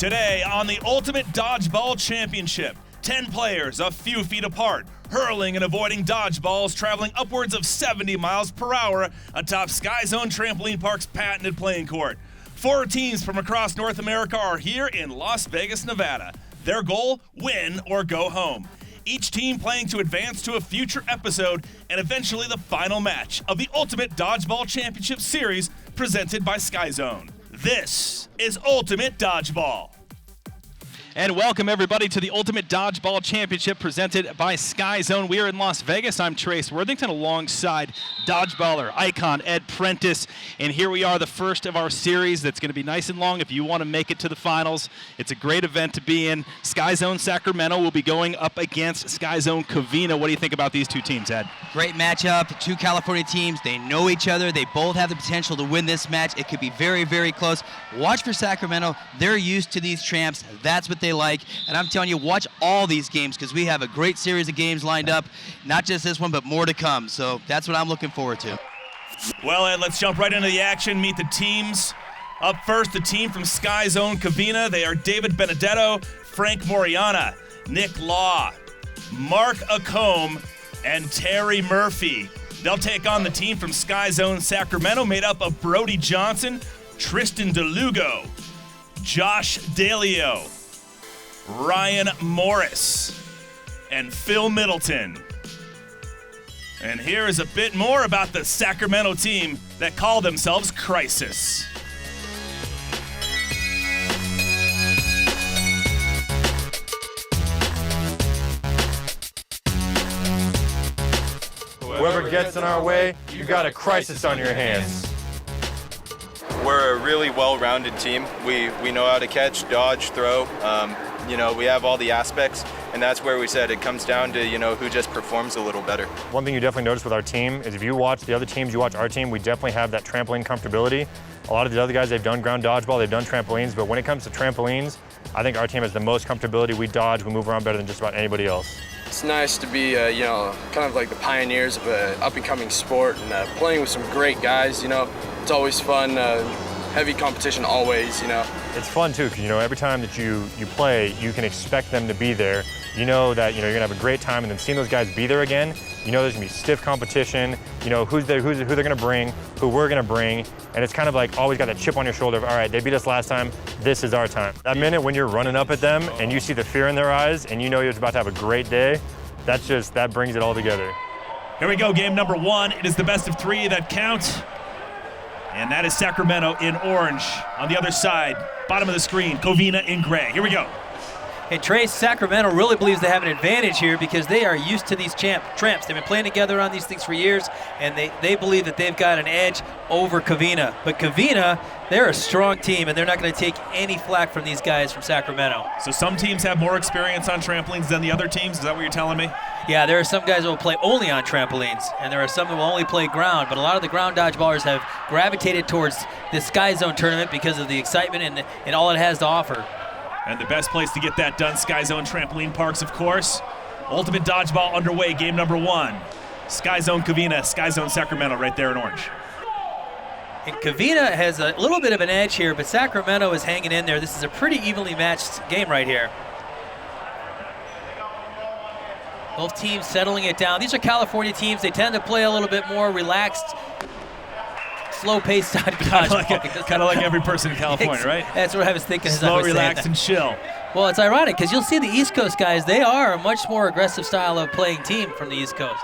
Today on the Ultimate Dodgeball Championship, 10 players a few feet apart, hurling and avoiding dodgeballs traveling upwards of 70 miles per hour atop Sky Zone Trampoline Park's patented playing court. 4 teams from across North America are here in Las Vegas, Nevada. Their goal, win or go home. Each team playing to advance to a future episode and eventually the final match of the Ultimate Dodgeball Championship Series presented by Sky Zone. This is Ultimate Dodgeball. And welcome everybody to the Ultimate Dodgeball Championship presented by Sky Zone. We are in Las Vegas. I'm Trace Worthington alongside dodgeballer icon Ed Prentice. And here we are, the first of our series that's going to be nice and long if you want to make it to the finals. It's a great event to be in. Sky Zone Sacramento will be going up against Sky Zone Covina. What do you think about these two teams, Ed? Great matchup. Two California teams. They know each other. They both have the potential to win this match. It could be very, very close. Watch for Sacramento. They're used to these tramps. That's what they like. And I'm telling you, watch all these games because we have a great series of games lined up. Not just this one, but more to come. So that's what I'm looking forward to. Well, Ed, let's jump right into the action. Meet the teams. Up first, the team from Sky Zone Covina. They are David Benedetto, Frank Moriana, Nick Law, Mark Acombe, and Terry Murphy. They'll take on the team from Sky Zone Sacramento, made up of Brody Johnson, Tristan DeLugo, Josh Dalio, Ryan Morris, and Phil Middleton. And here is a bit more about the Sacramento team that call themselves Crisis. Whoever gets in our way, you got a crisis on your hands. We're a really well-rounded team. We know how to catch, dodge, throw. We have all the aspects, and that's where we said it comes down to, who just performs a little better. One thing you definitely notice with our team is if you watch the other teams, you watch our team, we definitely have that trampoline comfortability. A lot of the other guys, they've done ground dodgeball, they've done trampolines, but when it comes to trampolines, I think our team has the most comfortability. We dodge, we move around better than just about anybody else. It's nice to be, kind of like the pioneers of an up-and-coming sport and playing with some great guys, It's always fun, heavy competition always, It's fun too, because, every time that you play, you can expect them to be there. You know that, you're gonna have a great time, and then seeing those guys be there again, there's gonna be stiff competition, who they're gonna bring, who we're gonna bring, and it's kind of like always got that chip on your shoulder of, all right, they beat us last time, this is our time. That minute when you're running up at them and you see the fear in their eyes and you're about to have a great day, that brings it all together. Here we go, game number 1. It is the best of 3 that count. And that is Sacramento in orange. On the other side, bottom of the screen, Covina in gray. Here we go. And Trace, Sacramento really believes they have an advantage here because they are used to these tramps. They've been playing together on these things for years, and they believe that they've got an edge over Covina. But Covina, they're a strong team, and they're not going to take any flack from these guys from Sacramento. So some teams have more experience on trampolines than the other teams? Is that what you're telling me? Yeah, there are some guys that will play only on trampolines, and there are some that will only play ground. But a lot of the ground dodgeballers have gravitated towards this Sky Zone tournament because of the excitement and all it has to offer. And the best place to get that done, Sky Zone Trampoline Parks, of course. Ultimate Dodgeball underway, game number 1. Sky Zone Covina, Sky Zone Sacramento right there in orange. And Covina has a little bit of an edge here, but Sacramento is hanging in there. This is a pretty evenly matched game right here. Both teams settling it down. These are California teams. They tend to play a little bit more relaxed, slow-paced dodgeball. Kind of like every person in California, right? That's what I was thinking. Slow, relaxed, and chill. Well, it's ironic because you'll see the East Coast guys, they are a much more aggressive style of playing team from the East Coast.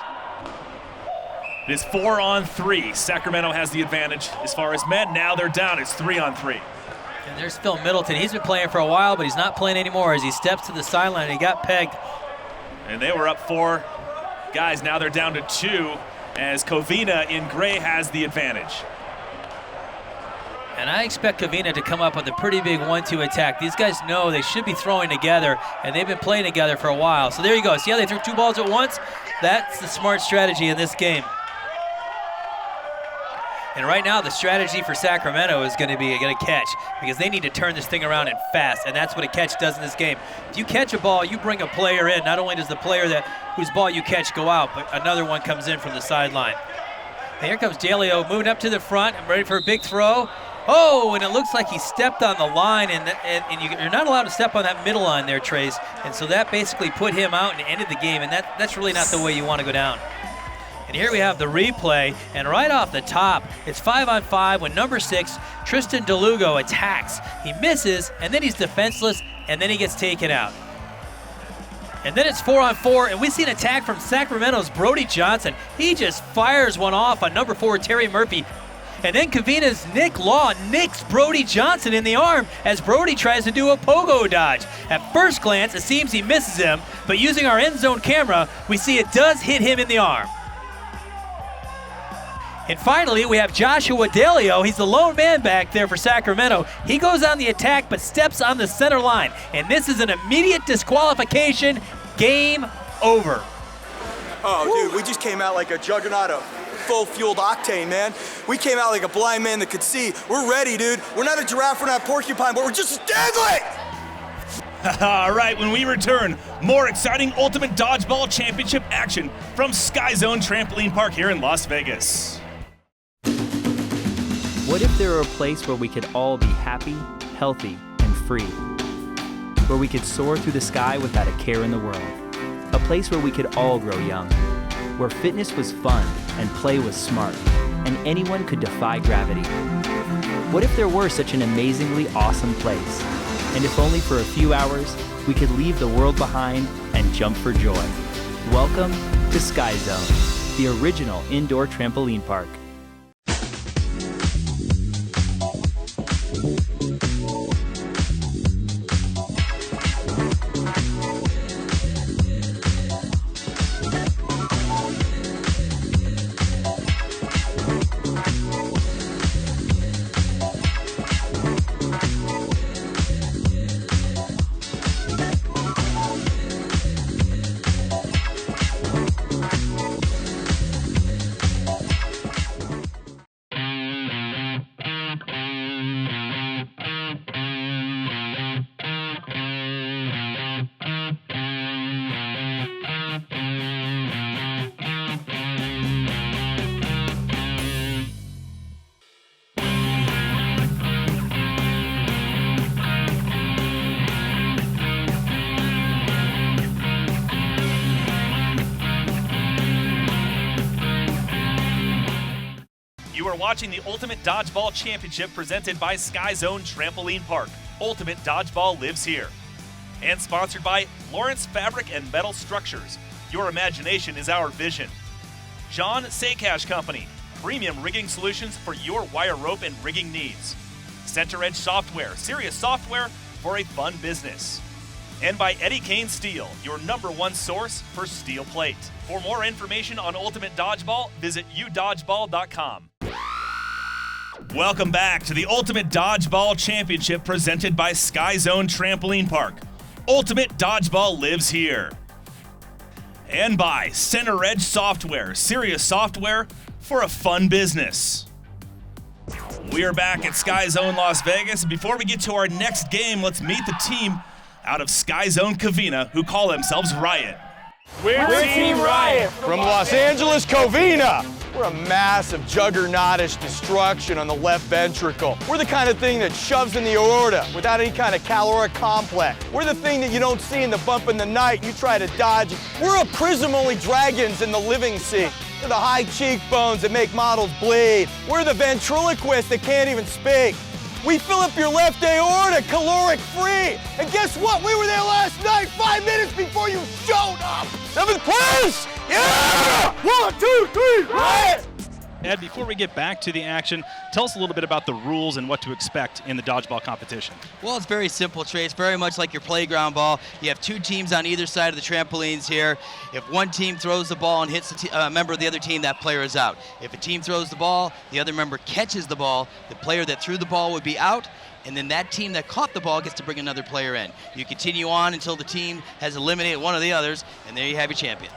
It is 4-on-3. Sacramento has the advantage as far as men. Now they're down. It's 3-on-3. And there's Phil Middleton. He's been playing for a while, but he's not playing anymore as he steps to the sideline. He got pegged. And they were up 4 guys. Now they're down to 2 as Covina in gray has the advantage. And I expect Covina to come up with a pretty big 1-2 attack. These guys know they should be throwing together, and they've been playing together for a while. So there you go. See how they threw 2 balls at once? That's the smart strategy in this game. And right now, the strategy for Sacramento is going to be a catch because they need to turn this thing around and fast, and that's what a catch does in this game. If you catch a ball, you bring a player in. Not only does the player whose ball you catch go out, but another one comes in from the sideline. And here comes Dalio moving up to the front and ready for a big throw. Oh, and it looks like he stepped on the line, and you're not allowed to step on that middle line there, Trace. And so that basically put him out and ended the game, and that's really not the way you want to go down. And here we have the replay, and right off the top, it's 5-on-5 when number 6, Tristan DeLugo, attacks. He misses, and then he's defenseless, and then he gets taken out. And then it's 4-on-4, and we see an attack from Sacramento's Brody Johnson. He just fires one off on number 4, Terry Murphy. And then Covina's Nick Law nicks Brody Johnson in the arm as Brody tries to do a pogo dodge. At first glance, it seems he misses him, but using our end zone camera, we see it does hit him in the arm. And finally, we have Joshua Delio. He's the lone man back there for Sacramento. He goes on the attack, but steps on the center line. And this is an immediate disqualification. Game over. Oh, dude, we just came out like a juggernaut of full-fueled octane, man. We came out like a blind man that could see. We're ready, dude. We're not a giraffe, we're not a porcupine, but we're just deadly! All right, when we return, more exciting Ultimate Dodgeball Championship action from Sky Zone Trampoline Park here in Las Vegas. What if there were a place where we could all be happy, healthy, and free? Where we could soar through the sky without a care in the world. A place where we could all grow young. Where fitness was fun and play was smart, and anyone could defy gravity. What if there were such an amazingly awesome place? And if only for a few hours, we could leave the world behind and jump for joy. Welcome to Sky Zone, the original indoor trampoline park. You are watching the Ultimate Dodgeball Championship presented by Sky Zone Trampoline Park. Ultimate Dodgeball lives here. And sponsored by Lawrence Fabric and Metal Structures. Your imagination is our vision. John Saycash Company. Premium rigging solutions for your wire rope and rigging needs. Center Edge Software. Serious software for a fun business. And by Eddie Kane Steel, your #1 source for steel plate. For more information on Ultimate Dodgeball, visit udodgeball.com. Welcome back to the Ultimate Dodgeball Championship presented by Sky Zone Trampoline Park. Ultimate Dodgeball lives here. And by Center Edge Software, serious software for a fun business. We are back at Sky Zone Las Vegas. Before we get to our next game, let's meet the team out of Sky Zone Covina who call themselves Riot. We're Team Riot from Los Angeles, Covina. We're a massive juggernautish destruction on the left ventricle. We're the kind of thing that shoves in the aorta without any kind of caloric complex. We're the thing that you don't see in the bump in the night. You try to dodge. We're a prism-only dragons in the living sea. We're the high cheekbones that make models bleed. We're the ventriloquists that can't even speak. We fill up your left aorta caloric-free. And guess what? We were there last night, 5 minutes before you showed up. 7th place! Yeah! 1, 2, 3, Riot! Ed, before we get back to the action, tell us a little bit about the rules and what to expect in the dodgeball competition. Well, it's very simple, Trey. It's very much like your playground ball. You have 2 teams on either side of the trampolines here. If one team throws the ball and hits a member of the other team, that player is out. If a team throws the ball, the other member catches the ball, the player that threw the ball would be out, and then that team that caught the ball gets to bring another player in. You continue on until the team has eliminated one of the others, and there you have your champion.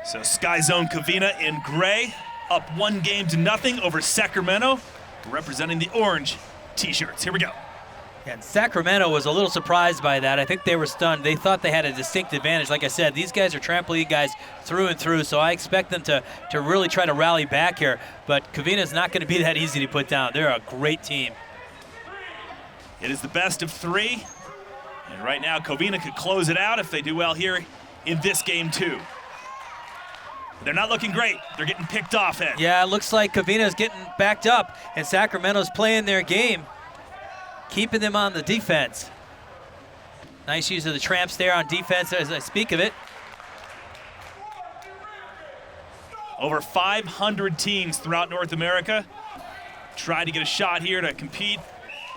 So Sky Zone Covina in gray, up 1-0 over Sacramento, representing the orange t-shirts. Here we go. And Sacramento was a little surprised by that. I think they were stunned. They thought they had a distinct advantage. Like I said, these guys are trampoline guys through and through, so I expect them to really try to rally back here. But Covina's not going to be that easy to put down. They're a great team. It is the best of 3. And right now, Covina could close it out if they do well here in this game, too. They're not looking great. They're getting picked off, Ed. Yeah, it looks like Covina's getting backed up, and Sacramento's playing their game, keeping them on the defense. Nice use of the tramps there on defense as I speak of it. Over 500 teams throughout North America try to get a shot here to compete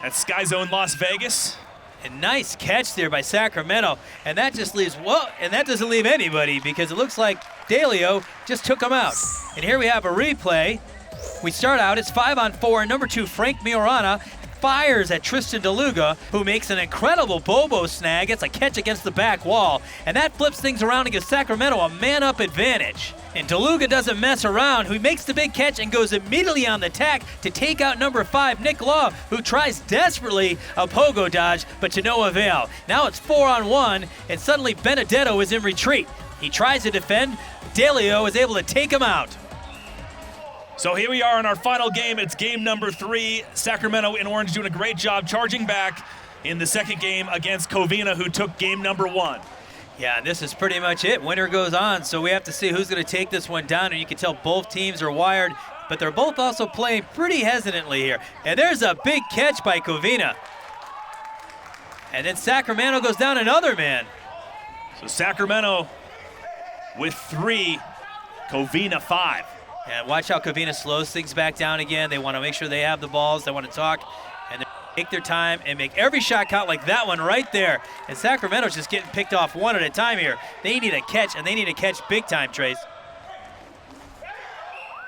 at Sky Zone Las Vegas. A nice catch there by Sacramento, and that just leaves, and that doesn't leave anybody because it looks like Delio just took him out. And here we have a replay. We start out, it's 5-on-4, and number 2, Frank Miorana, fires at Tristan DeLuga, who makes an incredible Bobo snag. It's a catch against the back wall, and that flips things around and gives Sacramento a man-up advantage. And DeLuga doesn't mess around, who makes the big catch and goes immediately on the tack to take out number 5, Nick Law, who tries desperately a pogo dodge, but to no avail. Now it's 4-on-1, and suddenly Benedetto is in retreat. He tries to defend. Delio is able to take him out. So here we are in our final game. It's game number 3. Sacramento in orange doing a great job charging back in the second game against Covina, who took game number 1. Yeah, and this is pretty much it. Winner goes on, so we have to see who's going to take this one down, and you can tell both teams are wired, but they're both also playing pretty hesitantly here. And there's a big catch by Covina. And then Sacramento goes down another man. So Sacramento with 3, Covina 5. And watch how Covina slows things back down again. They want to make sure they have the balls. They want to talk and they take their time and make every shot count like that one right there. And Sacramento's just getting picked off one at a time here. They need a catch, and they need a catch big time, Trace.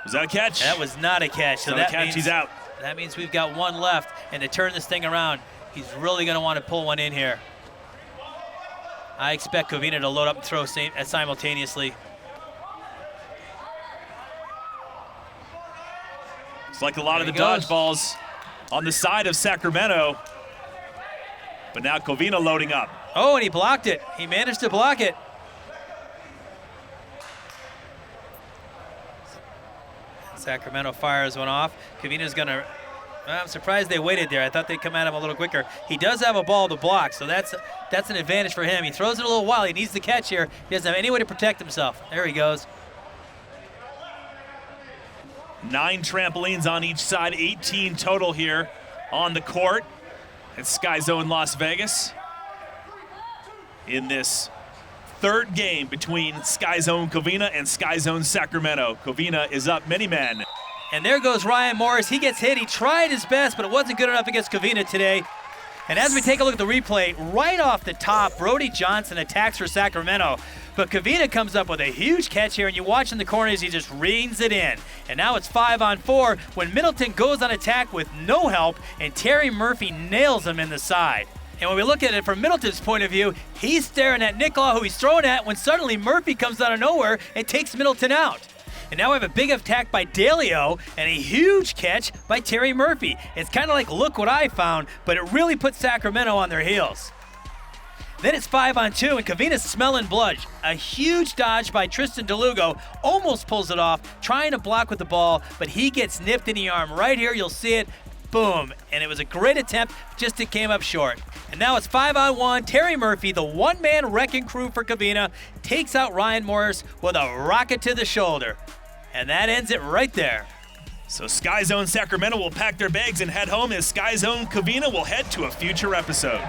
Was that a catch? That was not a catch. So that means he's out. That means we've got one left, and to turn this thing around, he's really going to want to pull one in here. I expect Covina to load up and throw simultaneously. It's like a lot of the dodgeballs on the side of Sacramento. But now Covina loading up. Oh, and he blocked it. He managed to block it. Sacramento fires one off. Covina's going to... I'm surprised they waited there. I thought they'd come at him a little quicker. He does have a ball to block, so that's an advantage for him. He throws it a little while. He needs the catch here. He doesn't have any way to protect himself. There he goes. 9 trampolines on each side, 18 total here on the court at Sky Zone Las Vegas in this third game between Sky Zone Covina and Sky Zone Sacramento. Covina is up many men. And there goes Ryan Morris. He gets hit. He tried his best, but it wasn't good enough against Covina today. And as we take a look at the replay, right off the top, Brody Johnson attacks for Sacramento. But Covina comes up with a huge catch here, and you watch in the corners, he just reins it in. And now it's 5-on-4 when Middleton goes on attack with no help, and Terry Murphy nails him in the side. And when we look at it from Middleton's point of view, he's staring at Nick Law, who he's throwing at, when suddenly Murphy comes out of nowhere and takes Middleton out. And now we have a big attack by Delio and a huge catch by Terry Murphy. It's kind of like look what I found, but it really puts Sacramento on their heels. Then it's 5-on-2, and Covina's smelling blood. A huge dodge by Tristan DeLugo, almost pulls it off, trying to block with the ball, but he gets nipped in the arm. Right here, you'll see it. Boom. And it was a great attempt, just it came up short. And now it's 5-on-1. Terry Murphy, the one-man wrecking crew for Covina, takes out Ryan Morris with a rocket to the shoulder. And that ends it right there. So Sky Zone Sacramento will pack their bags and head home, as Sky Zone Covina will head to a future episode.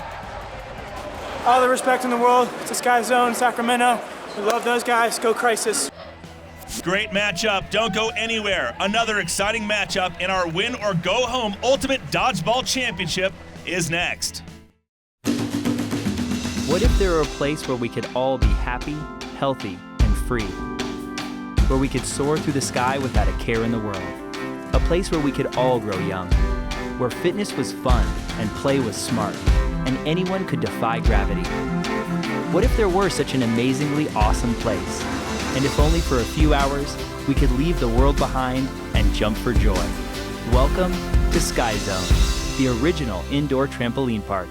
All the respect in the world to Sky Zone Sacramento. We love those guys. Go Crisis. Great matchup. Don't go anywhere. Another exciting matchup in our win or go home Ultimate Dodgeball Championship is next. What if there were a place where we could all be happy, healthy, and free? Where we could soar through the sky without a care in the world. A place where we could all grow young. Where fitness was fun and play was smart, and anyone could defy gravity. What if there were such an amazingly awesome place? And if only for a few hours, we could leave the world behind and jump for joy. Welcome to Sky Zone. the original indoor trampoline park.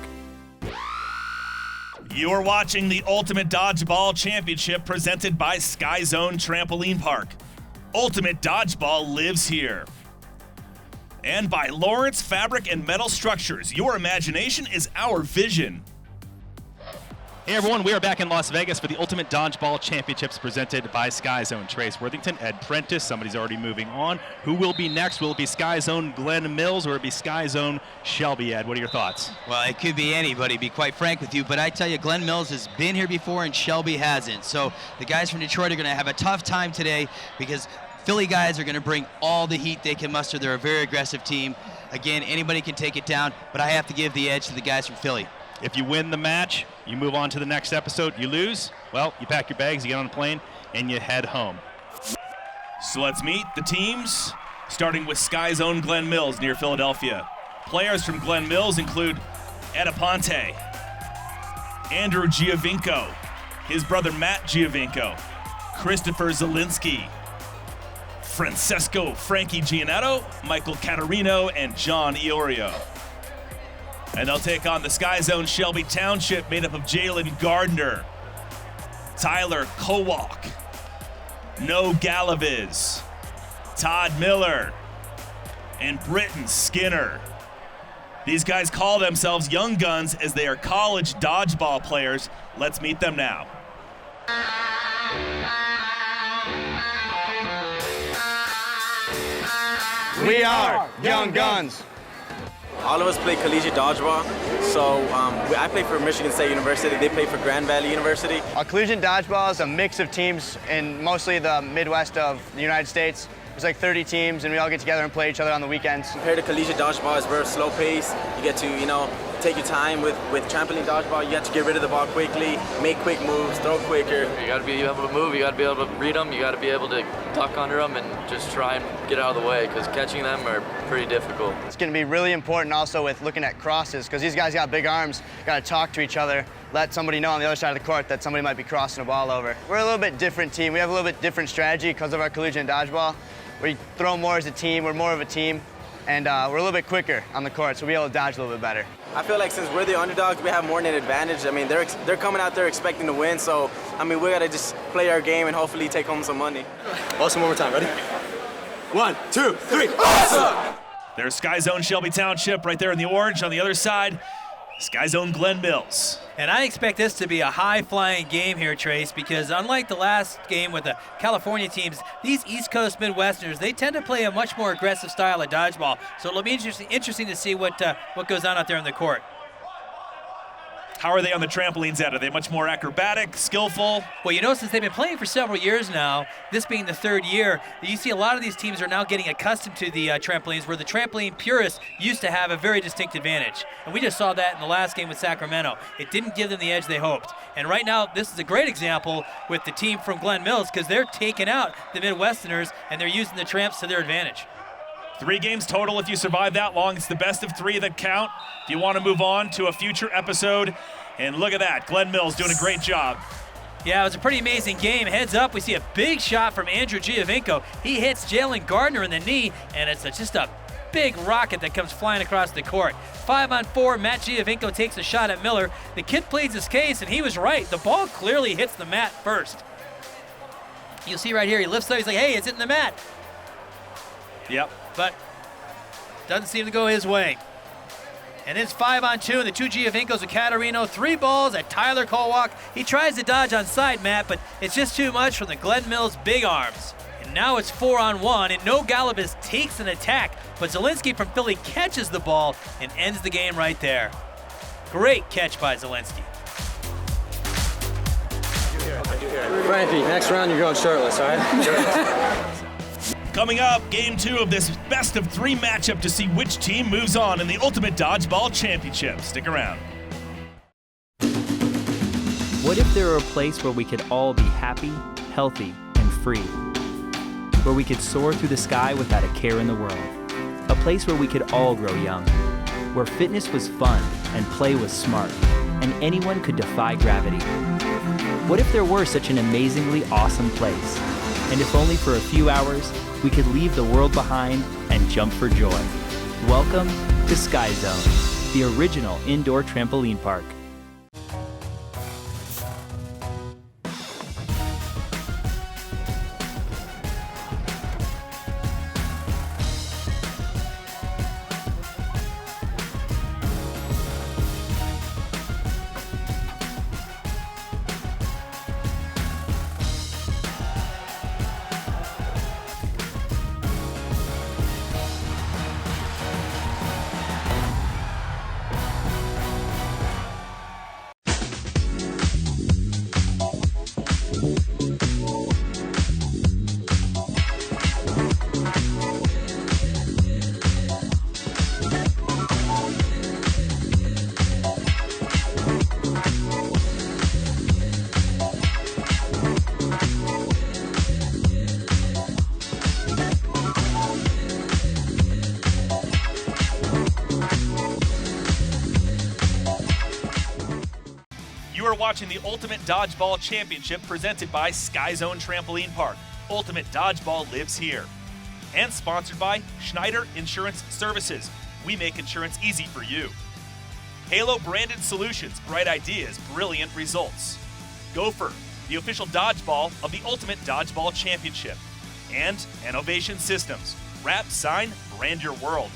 You're watching the Ultimate Dodgeball Championship presented by Sky Zone Trampoline Park. Ultimate Dodgeball lives here. And by Lawrence Fabric and Metal Structures. Your imagination is our vision. Hey everyone, we are back in Las Vegas for the Ultimate Dodgeball Championships presented by Sky Zone. Trace Worthington, Ed Prentice, somebody's already moving on. Who will be next? Will it be Sky Zone Glen Mills or will it be Sky Zone Shelby? Ed, what are your thoughts? Well, it could be anybody, to be quite frank with you, but I tell you, Glen Mills has been here before and Shelby hasn't. So the guys from Detroit are going to have a tough time today because Philly guys are going to bring all the heat they can muster. They're a very aggressive team. Again, anybody can take it down, but I have to give the edge to the guys from Philly. If you win the match, you move on to the next episode. You lose, well, you pack your bags, you get on a plane, and you head home. So let's meet the teams, starting with Sky Zone Glen Mills near Philadelphia. Players from Glen Mills include Ed Aponte, Andrew Giovinco, his brother Matt Giovinco, Christopher Zielinski, Francesco Frankie Giannetto, Michael Caterino, and John Iorio. And they'll take on the Sky Zone Shelby Township made up of Jalen Gardner, Tyler Kowalk, No Galaviz, Todd Miller, and Britton Skinner. These guys call themselves Young Guns as they are college dodgeball players. Let's meet them now. We are Young Guns. All of us play collegiate dodgeball, so I play for Michigan State University, they play for Grand Valley University. Collegiate dodgeball is a mix of teams in mostly the Midwest of the United States. There's like 30 teams and we all get together and play each other on the weekends. Compared to collegiate dodgeball, it's very slow pace. You get to, take your time. With trampoline dodgeball, you have to get rid of the ball quickly, make quick moves, throw quicker. You got to be able to move, you got to be able to read them, you got to be able to duck under them and just try and get out of the way because catching them are pretty difficult. It's going to be really important also with looking at crosses because these guys got big arms, got to talk to each other, let somebody know on the other side of the court that somebody might be crossing a ball over. We're a little bit different team. We have a little bit different strategy because of our collegiate dodgeball. We throw more as a team, we're more of a team, and we're a little bit quicker on the court, so we'll be able to dodge a little bit better. I feel like since we're the underdogs, we have more than an advantage. I mean, they're coming out there expecting to win, so, we got to just play our game and hopefully take home some money. Awesome, one more time, ready? 1, 2, 3, awesome! There's Sky Zone Shelby Township right there in the orange. On the other side, Sky Zone Glen Mills. And I expect this to be a high-flying game here, Trace, because unlike the last game with the California teams, these East Coast Midwesterners, they tend to play a much more aggressive style of dodgeball. So it'll be interesting to see what goes on out there in the court. How are they on the trampolines at? Are they much more acrobatic, skillful? Well, since they've been playing for several years now, this being the third year, you see a lot of these teams are now getting accustomed to the trampolines, where the trampoline purists used to have a very distinct advantage. And we just saw that in the last game with Sacramento. It didn't give them the edge they hoped. And right now, this is a great example with the team from Glen Mills because they're taking out the Midwesterners and they're using the tramps to their advantage. 3 games total if you survive that long. It's the best of 3 that count. If you want to move on to a future episode, and look at that, Glen Mills doing a great job. Yeah, it was a pretty amazing game. Heads up, we see a big shot from Andrew Giovinco. He hits Jalen Gardner in the knee, and it's just a big rocket that comes flying across the court. 5-on-4, Matt Giovinco takes a shot at Miller. The kid pleads his case, and he was right. The ball clearly hits the mat first. You'll see right here, he lifts up, he's like, hey, it's hitting the mat. Yep. But doesn't seem to go his way. And it's 5-on-2, and the 2 Giovincos with Caterino, 3 balls at Tyler Kowalk. He tries to dodge on side, Matt, but it's just too much from the Glen Mills big arms. And now it's 4-on-1, and No Galabas takes an attack, but Zielinski from Philly catches the ball and ends the game right there. Great catch by Zielinski. Frankie, next round you're going shirtless, all right? Coming up, game 2 of this best of 3 matchup to see which team moves on in the Ultimate Dodgeball Championship. Stick around. What if there were a place where we could all be happy, healthy, and free? Where we could soar through the sky without a care in the world. A place where we could all grow young. Where fitness was fun and play was smart, and anyone could defy gravity. What if there were such an amazingly awesome place? And if only for a few hours, we could leave the world behind and jump for joy. Welcome to Sky Zone, the original indoor trampoline park. Watching the Ultimate Dodgeball Championship presented by Sky Zone Trampoline Park. Ultimate Dodgeball lives here. And sponsored by Schneider Insurance Services. We make insurance easy for you. Halo Branded Solutions, bright ideas, brilliant results. Gopher, the official dodgeball of the Ultimate Dodgeball Championship. And Innovation Systems, wrap, sign, brand your world.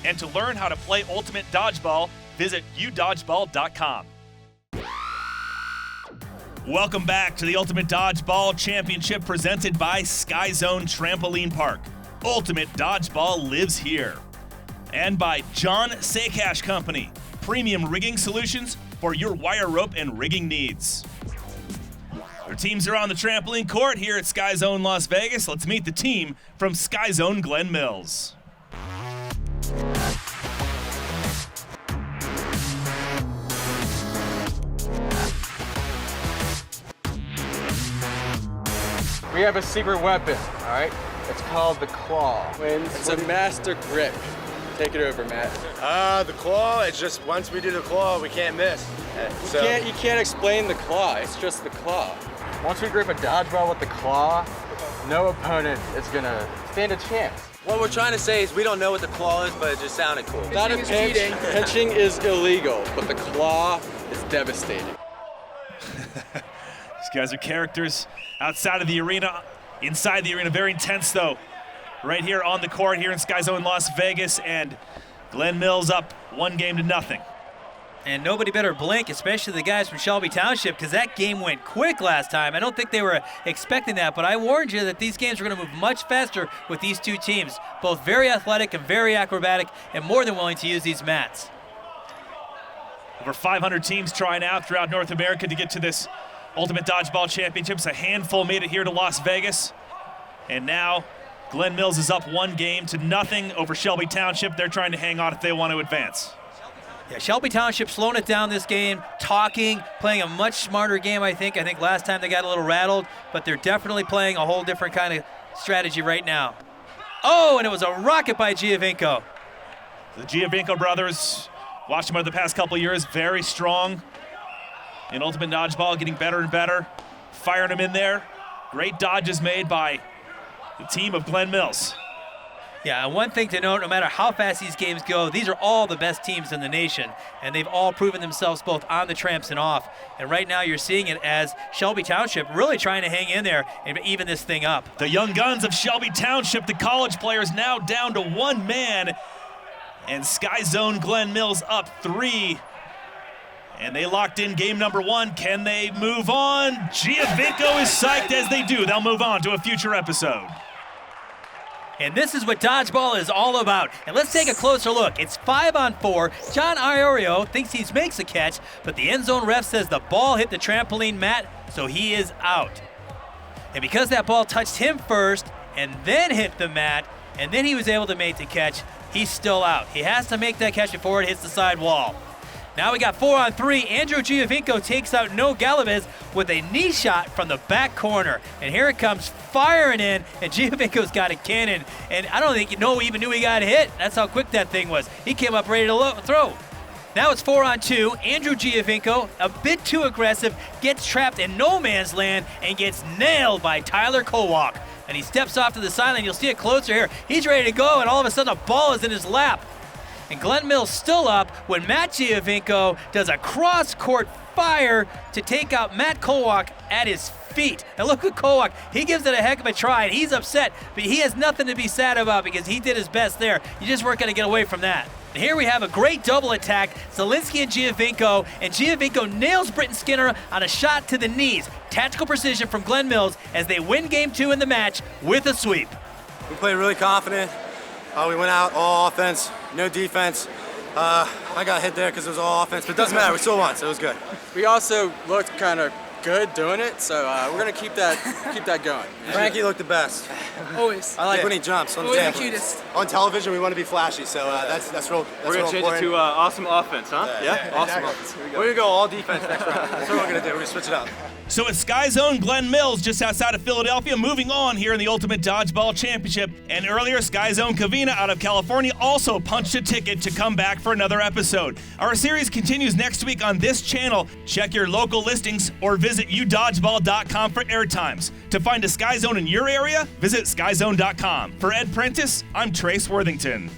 And to learn how to play Ultimate Dodgeball, visit udodgeball.com. Welcome back to the Ultimate Dodgeball Championship presented by Sky Zone Trampoline Park. Ultimate Dodgeball lives here. And by John Sakash Company, premium rigging solutions for your wire rope and rigging needs. Our teams are on the trampoline court here at Sky Zone Las Vegas. Let's meet the team from Sky Zone Glen Mills. We have a secret weapon, all right? It's called the claw. It's a master grip. Take it over, Matt. The claw, it's just once we do the claw, we can't miss. You can't explain the claw, it's just the claw. Once we grip a dodgeball with the claw, no opponent is gonna stand a chance. What we're trying to say is we don't know what the claw is, but it just sounded cool. Not a pinch. Pinching is illegal, but the claw is devastating. These guys are characters outside of the arena, inside the arena. Very intense, though, right here on the court here in Sky Zone Las Vegas, and Glen Mills up 1-0. And nobody better blink, especially the guys from Shelby Township, because that game went quick last time. I don't think they were expecting that, but I warned you that these games were going to move much faster with these two teams, both very athletic and very acrobatic, and more than willing to use these mats. Over 500 teams trying out throughout North America to get to this Ultimate Dodgeball Championships. A handful made it here to Las Vegas. And now Glen Mills is up 1-0 over Shelby Township. They're trying to hang on if they want to advance. Yeah, Shelby Township slowing it down this game, talking, playing a much smarter game, I think. I think last time they got a little rattled, but they're definitely playing a whole different kind of strategy right now. Oh, and it was a rocket by Giovinco. The Giovinco brothers, watched them over the past couple years, very strong in Ultimate Dodgeball, getting better and better, firing them in there. Great dodges made by the team of Glen Mills. Yeah, and one thing to note, no matter how fast these games go, these are all the best teams in the nation, and they've all proven themselves both on the tramps and off. And right now you're seeing it as Shelby Township really trying to hang in there and even this thing up. The young guns of Shelby Township, the college players, now down to one man, and Sky Zone Glen Mills up 3. And they locked in game number 1. Can they move on? Giovinco is psyched as they do. They'll move on to a future episode. And this is what dodgeball is all about. And let's take a closer look. It's 5-on-4. John Iorio thinks he makes a catch, but the end zone ref says the ball hit the trampoline mat, so he is out. And because that ball touched him first and then hit the mat, and then he was able to make the catch, he's still out. He has to make that catch before it hits the side wall. Now we got 4-on-3. Andrew Giovinco takes out No Galvez with a knee shot from the back corner. And here it comes firing in, and Giovinco's got a cannon. And I don't think even knew he got hit. That's how quick that thing was. He came up ready to throw. Now it's 4-on-2. Andrew Giovinco, a bit too aggressive, gets trapped in no man's land and gets nailed by Tyler Kowalk. And he steps off to the sideline. You'll see it closer here. He's ready to go, and all of a sudden a ball is in his lap. And Glen Mills still up when Matt Giovinco does a cross-court fire to take out Matt Kowak at his feet. And look at Kowak. He gives it a heck of a try, and he's upset, but he has nothing to be sad about because he did his best there. You just weren't going to get away from that. And here we have a great double attack, Zielinski and Giovinco nails Britton Skinner on a shot to the knees. Tactical precision from Glen Mills as they win game 2 in the match with a sweep. We played really confident. We went out all offense, no defense. I got hit there because it was all offense, but it doesn't matter. We still won, so it was good. We also looked kind of good doing it, so we're gonna keep that going. Frankie looked the best. Always. I like when he jumps on the Always the table. cutest. On television, we want to be flashy, so that's real. We're gonna change it to awesome offense, huh? Yeah? Awesome exactly. offense. Here we go. We're gonna go all defense next round. That's what we're gonna do. We're gonna switch it up. So it's Sky Zone Glen Mills just outside of Philadelphia, moving on here in the Ultimate Dodgeball Championship. And earlier, Sky Zone Covina out of California also punched a ticket to come back for another episode. Our series continues next week on this channel. Check your local listings or visit udodgeball.com for airtimes. To find a Sky Zone in your area, visit skyzone.com. For Ed Prentice, I'm Trace Worthington.